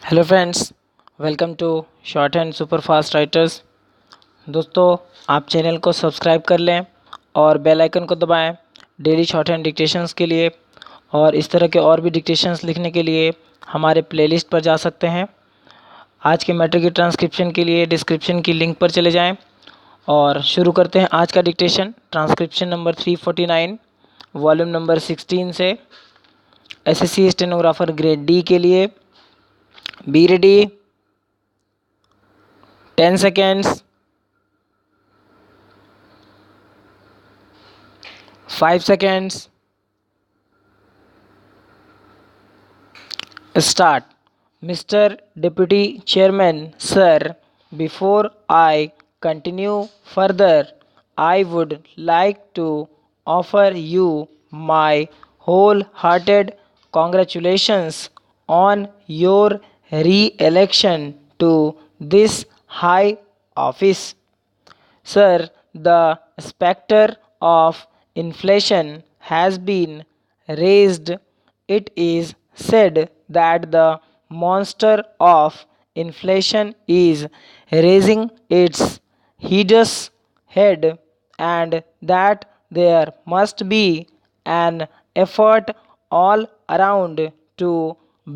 Hello friends, welcome to short and super fast writers. दोस्तों, आप channel को subscribe कर लें और बेल आइकन को दबाएं डेली शॉर्ट हैंड डिक्टेशंस के लिए। और इस तरह के और भी डिक्टेशंस लिखने के लिए हमारे प्लेलिस्ट पर जा सकते हैं। आज के मैटर की ट्रांसक्रिप्शन के लिए डिस्क्रिप्शन की लिंक पर चले जाएं और शुरू करते हैं आज का dictation. Transcription number 349 volume number 16 से एसएससी स्टेनोग्राफर ग्रेड डी के लिए। Be ready, 10 seconds, 5 seconds, start. Mr. Deputy Chairman, sir, before I continue further, I would like to offer you my wholehearted congratulations on your re-election to this high office. Sir, the spectre of inflation has been raised. It is said that the monster of inflation is raising its hideous head, and that there must be an effort all around to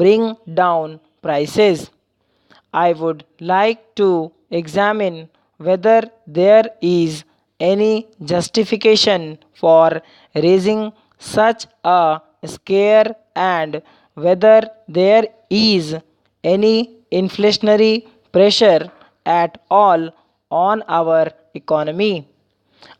bring down prices. I would like to examine whether there is any justification for raising such a scare and whether there is any inflationary pressure at all on our economy.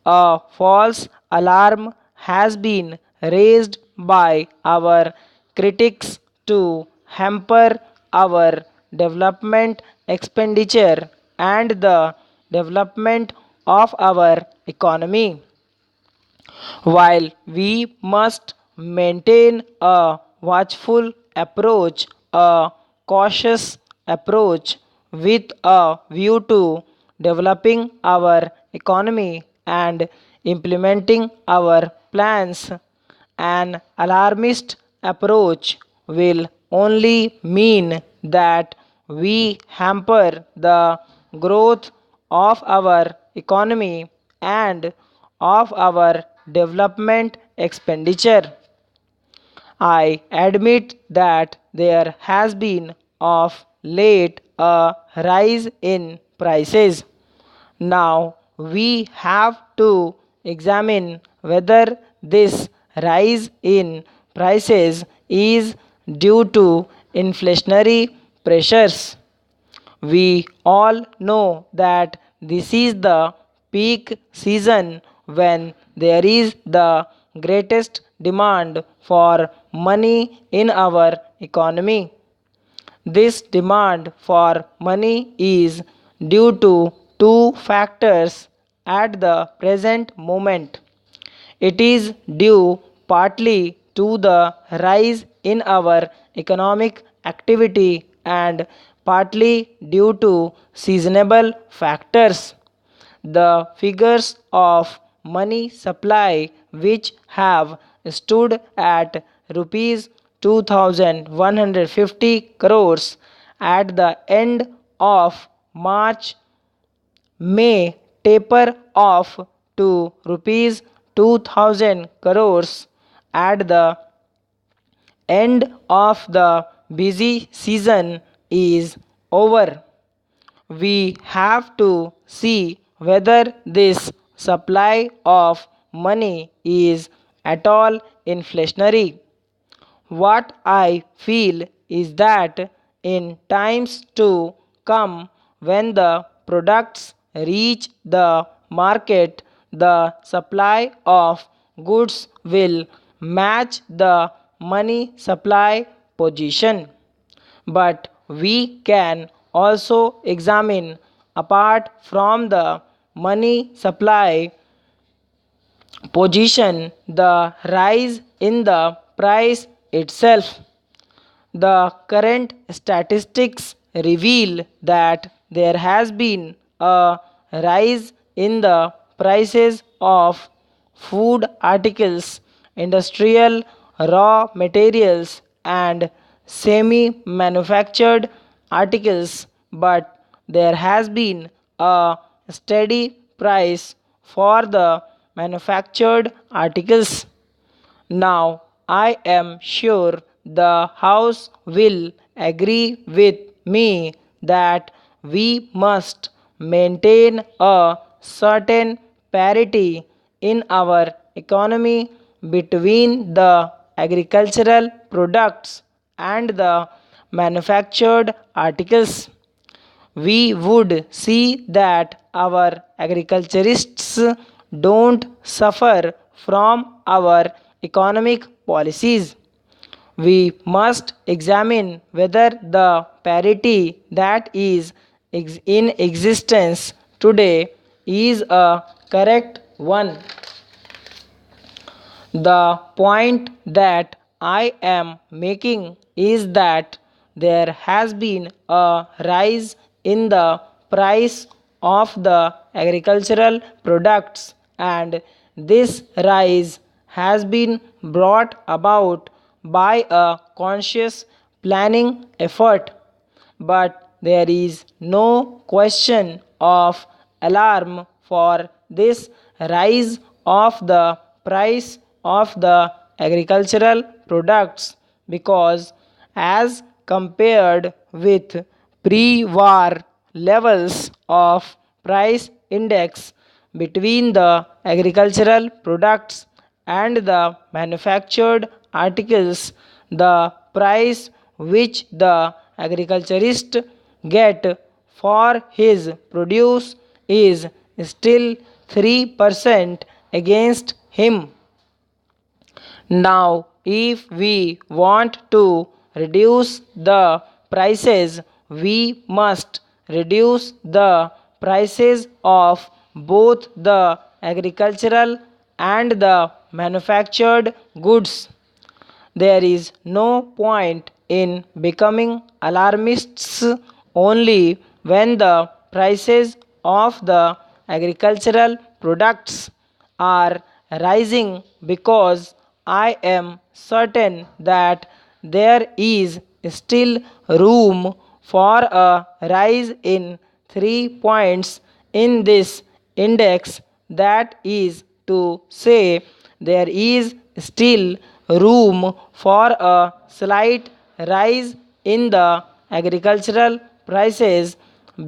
A false alarm has been raised by our critics to hamper our development expenditure and the development of our economy. While we must maintain a watchful approach, a cautious approach with a view to developing our economy and implementing our plans, an alarmist approach will only mean that we hamper the growth of our economy and of our development expenditure. I admit that there has been of late a rise in prices. Now we have to examine whether this rise in prices is due to inflationary pressures. We all know that this is the peak season when there is the greatest demand for money in our economy. This demand for money is due to two factors at the present moment. It is due partly to the rise in our economic activity and partly due to seasonable factors. The figures of money supply, which have stood at rupees 2150 crores at the end of March, may taper off to rupees 2000 crores at the end of the busy season is over. We have to see whether this supply of money is at all inflationary. What I feel is that in times to come, when the products reach the market, the supply of goods will match the money supply position. But we can also examine, apart from the money supply position, the rise in the price itself. The current statistics reveal that there has been a rise in the prices of food articles, industrial raw materials, and semi manufactured articles, but there has been a steady price for the manufactured articles. Now, I am sure the House will agree with me that we must maintain a certain parity in our economy between the agricultural products and the manufactured articles. We would see that our agriculturists don't suffer from our economic policies. We must examine whether the parity that is in existence today is a correct one. The point that I am making is that there has been a rise in the price of the agricultural products, and this rise has been brought about by a conscious planning effort. But there is no question of alarm for this rise of the price of the agricultural products, because as compared with pre-war levels of price index between the agricultural products and the manufactured articles, the price which the agriculturist get for his produce is still 3% against him. Now, if we want to reduce the prices, we must reduce the prices of both the agricultural and the manufactured goods. There is no point in becoming alarmists only when the prices of the agricultural products are rising, because I am certain that there is still room for a rise in 3 points in this index. That is to say, there is still room for a slight rise in the agricultural prices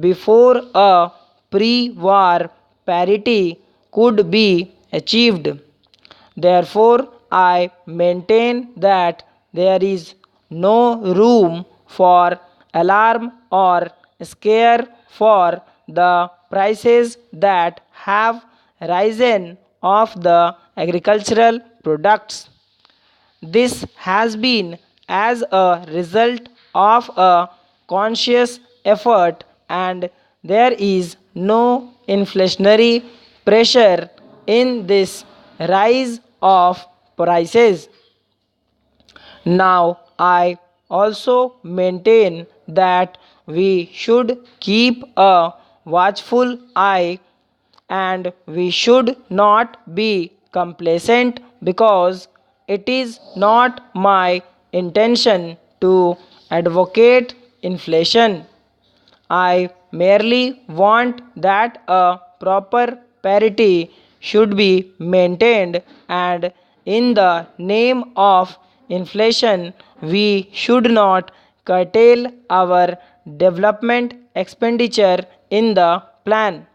before a pre-war parity could be achieved. Therefore, I maintain that there is no room for alarm or scare for the prices that have risen of the agricultural products. This has been as a result of a conscious effort, and there is no inflationary pressure in this rise of prices. Now, I also maintain that we should keep a watchful eye, and we should not be complacent, because it is not my intention to advocate inflation. I merely want that a proper parity should be maintained, and in the name of inflation, we should not curtail our development expenditure in the plan.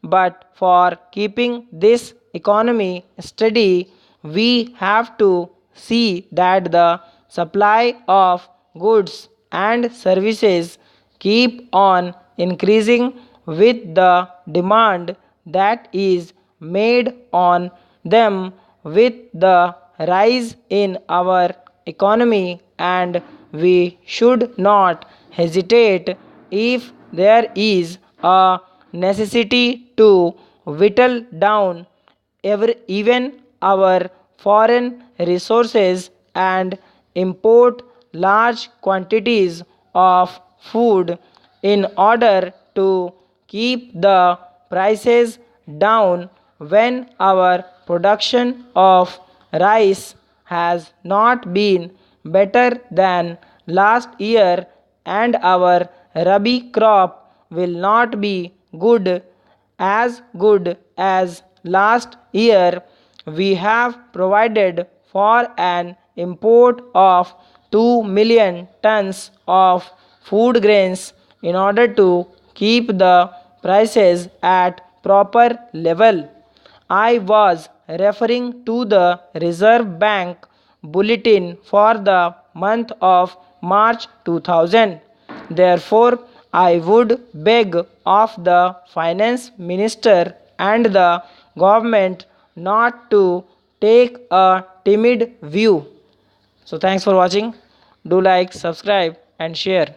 But for keeping this economy steady, we have to see that the supply of goods and services keep on increasing with the demand that is made on them with the rise in our economy, and we should not hesitate if there is a necessity to whittle down even our foreign resources and import large quantities of food in order to keep the prices down when our production of rice has not been better than last year and our Rabi crop will not be good as last year. We have provided for an import of 2 million tons of food grains in order to keep the prices at proper level. I was referring to the Reserve Bank bulletin for the month of March 2000. Therefore, I would beg of the finance minister and the government not to take a timid view. So thanks for watching. Do like, subscribe and share.